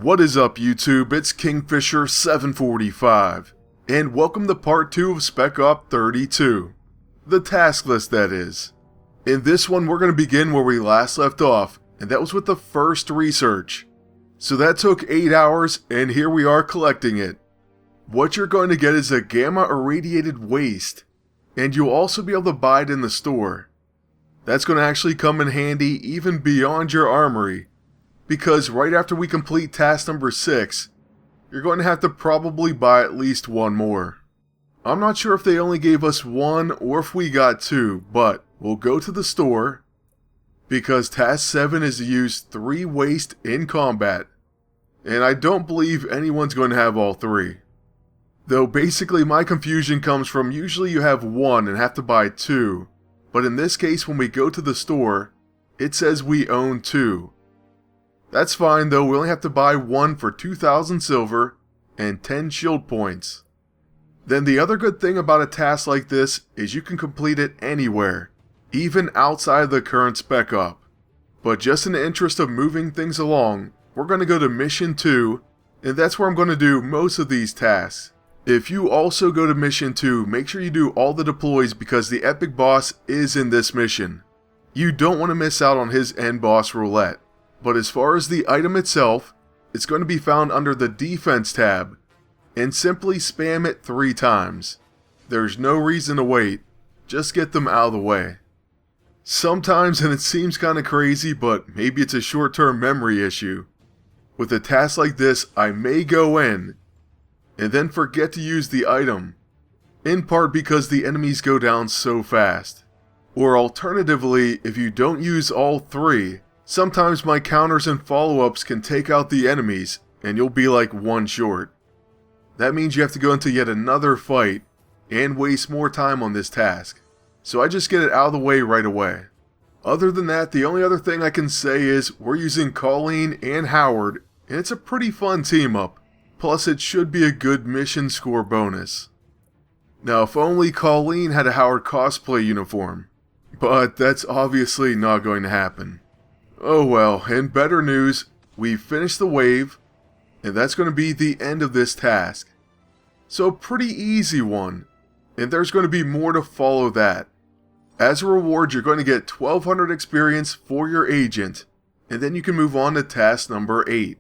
What is up YouTube, it's Kingfisher745, and welcome to part 2 of Spec Op 32. The task list, that is. In this one we're going to begin where we last left off, and that was with the first research. So that took 8 hours, and here we are collecting it. What you're going to get is a Gamma Irradiated waste, and you'll also be able to buy it in the store. That's going to actually come in handy even beyond your armory, because right after we complete task number 6, you're going to have to probably buy at least one more. I'm not sure if they only gave us one or if we got two, but we'll go to the store, because task 7 is to use 3 waste in combat, and I don't believe anyone's going to have all 3. Though basically my confusion comes from usually you have 1 and have to buy 2, but in this case when we go to the store, it says we own 2. That's fine though, we only have to buy 1 for 2,000 silver and 10 shield points. Then the other good thing about a task like this is you can complete it anywhere, even outside of the current Spec Op. But just in the interest of moving things along, we're going to go to Mission 2, and that's where I'm going to do most of these tasks. If you also go to Mission 2, make sure you do all the deploys because the epic boss is in this mission. You don't want to miss out on his end boss roulette. But as far as the item itself, it's going to be found under the Defense tab, and simply spam it 3 times. There's no reason to wait, just get them out of the way. Sometimes, and it seems kinda crazy, but maybe it's a short-term memory issue, with a task like this I may go in, and then forget to use the item, in part because the enemies go down so fast. Or alternatively, if you don't use all 3, sometimes my counters and follow-ups can take out the enemies, and you'll be like 1 short. That means you have to go into yet another fight, and waste more time on this task. So I just get it out of the way right away. Other than that, the only other thing I can say is we're using Colleen and Howard, and it's a pretty fun team up. Plus it should be a good mission score bonus. Now if only Colleen had a Howard cosplay uniform. But that's obviously not going to happen. Oh well, in better news, we've finished the wave, and that's going to be the end of this task. So a pretty easy one, and there's going to be more to follow that. As a reward, you're going to get 1200 experience for your agent, and then you can move on to task number 8.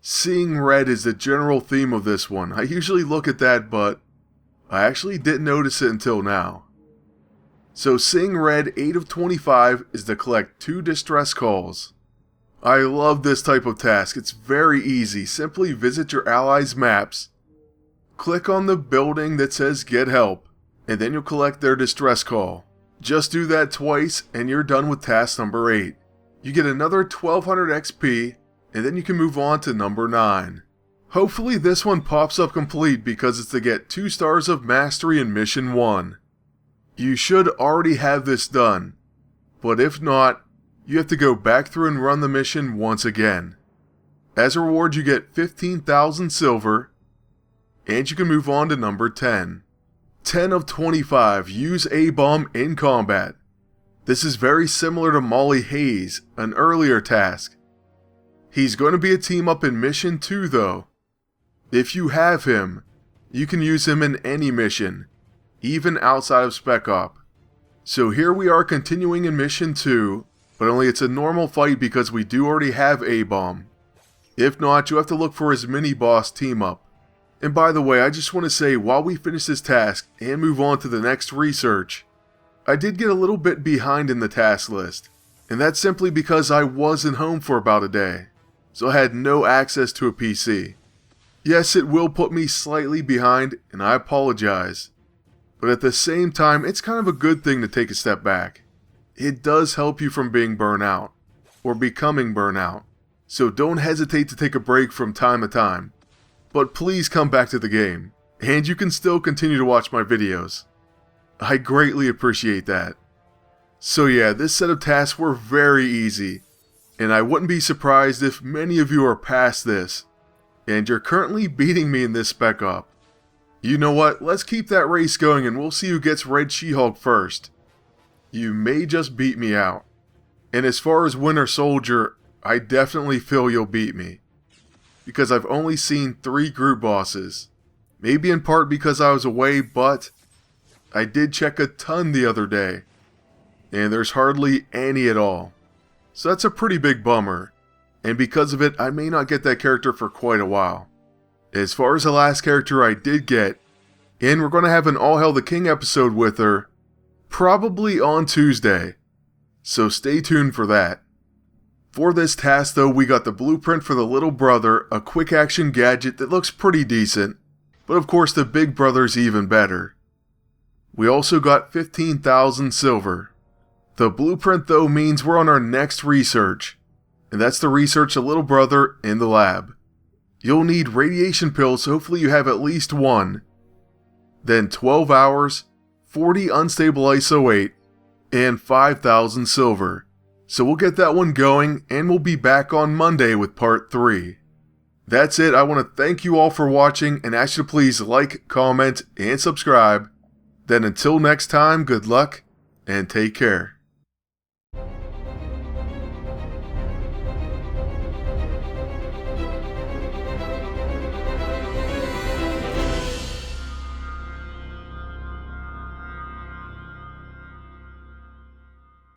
Seeing red is the general theme of this one. I usually look at that, but I actually didn't notice it until now. So seeing red 8 of 25 is to collect 2 distress calls. I love this type of task, it's very easy. Simply visit your allies' maps, click on the building that says get help, and then you'll collect their distress call. Just do that twice and you're done with task number 8. You get another 1200 XP, and then you can move on to number 9. Hopefully this one pops up complete because it's to get 2 stars of mastery in mission 1. You should already have this done, but if not, you have to go back through and run the mission once again. As a reward you get 15,000 silver, and you can move on to number 10. 10 of 25, use A-bomb in combat. This is very similar to Molly Hayes, an earlier task. He's going to be a team up in mission 2 though. If you have him, you can use him in any mission, even outside of Spec Op. So here we are continuing in mission 2, but only it's a normal fight because we do already have A-bomb. If not, you have to look for his mini-boss team up. And by the way, I just want to say while we finish this task and move on to the next research, I did get a little bit behind in the task list, and that's simply because I wasn't home for about a day, so I had no access to a PC. Yes, it will put me slightly behind, and I apologize. But at the same time, it's kind of a good thing to take a step back. It does help you from being burnt out, or becoming burnt out. So don't hesitate to take a break from time to time. But please come back to the game, and you can still continue to watch my videos. I greatly appreciate that. So yeah, this set of tasks were very easy, and I wouldn't be surprised if many of you are past this, and you're currently beating me in this Spec Op. You know what, let's keep that race going and we'll see who gets Red She-Hulk first. You may just beat me out. And as far as Winter Soldier, I definitely feel you'll beat me. because I've only seen 3 group bosses. Maybe in part because I was away, but I did check a ton the other day, and there's hardly any at all. So that's a pretty big bummer, and because of it, I may not get that character for quite a while. As far as the last character I did get, and we're going to have an All Hail the King episode with her, probably on Tuesday, so stay tuned for that. For this task though, we got the blueprint for the little brother, a quick action gadget that looks pretty decent, but of course the big brother's even better. We also got 15,000 silver. The blueprint though means we're on our next research, and that's to research the little brother in the lab. You'll need radiation pills, so hopefully you have at least one. Then 12 hours, 40 unstable ISO 8, and 5,000 silver. So we'll get that one going, and we'll be back on Monday with part 3. That's it. I want to thank you all for watching, and ask you to please like, comment, and subscribe. Then until next time, good luck, and take care.